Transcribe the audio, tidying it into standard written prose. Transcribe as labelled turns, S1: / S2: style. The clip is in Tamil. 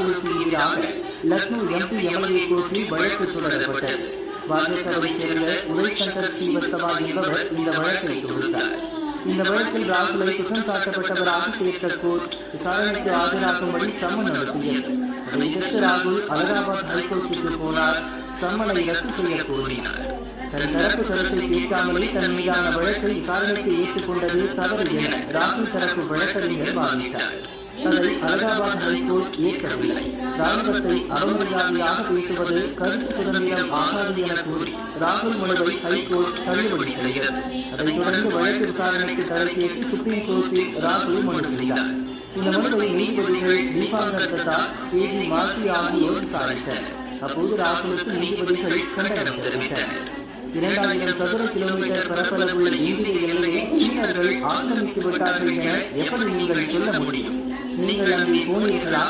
S1: ராகுலுக்கு எதிராக லக்னோ எம்பி எம்எல்ஏ கோர்ட்டில் வழக்கு தொடரப்பட்டது. பாஜகவைச் சேர்ந்த உதய் சங்கர் ஸ்ரீவத்சவா என்பவர் இந்த வழக்கை தொடுத்தார். இந்த வழக்கில் ராகுலை குற்றம் சாட்டப்பட்டவராக சேர்த்த கோர்ட் விசாரணைக்கு ஆஜராகும்படி சம்மன் நடத்தியது. அதை எதிர்த்து ராகுல் அலகாபாத் ஹைகோர்ட்டுக்கு போனார். சம்மனை ரத்து செய்ய கோரினார். தன் தரப்பு கருத்தை கேட்காமலே தன் மீதான வழக்கை விசாரணைக்கு ஏற்றுக்கொண்டது தவறு என ராகுல் தரப்பு வழக்கறிஞர் வாதிட்டார். அதை அலகாபாத் ஹைகோர்ட் ஏற்கவில்லை. ராணுவத்தை அவமரியாதையாக பேசுவது கருத்து சுதந்திரம் ஆகாது என கூறி ராகுல் மனுவை ஹைகோர்ட் தள்ளுபடி செய்தது. அதைத் தொடர்ந்து வழக்கு விசாரணைக்கு தடை கேட்டு சுப்ரீம் கோர்ட்டில் ராகுல் மனு செய்தார். இந்த மனுவை நீதிபதிகள் தீபாங்கர் தத்தா, ஏஜி மார்சி ஆகியோர் விசாரித்தனர். அப்போது ராகுலுக்கு நீதிபதிகள் கண்டனம் தெரிவித்தனர். 2000 சதுர கிலோமீட்டர் பரப்பளவுள்ள இந்திய எல்லையை சீனர்கள் ஆக்கிரமித்து விட்டார்கள் என எப்படி நீங்கள் சொல்ல முடியும்? நீங்கள் அங்கே போனீர்களா?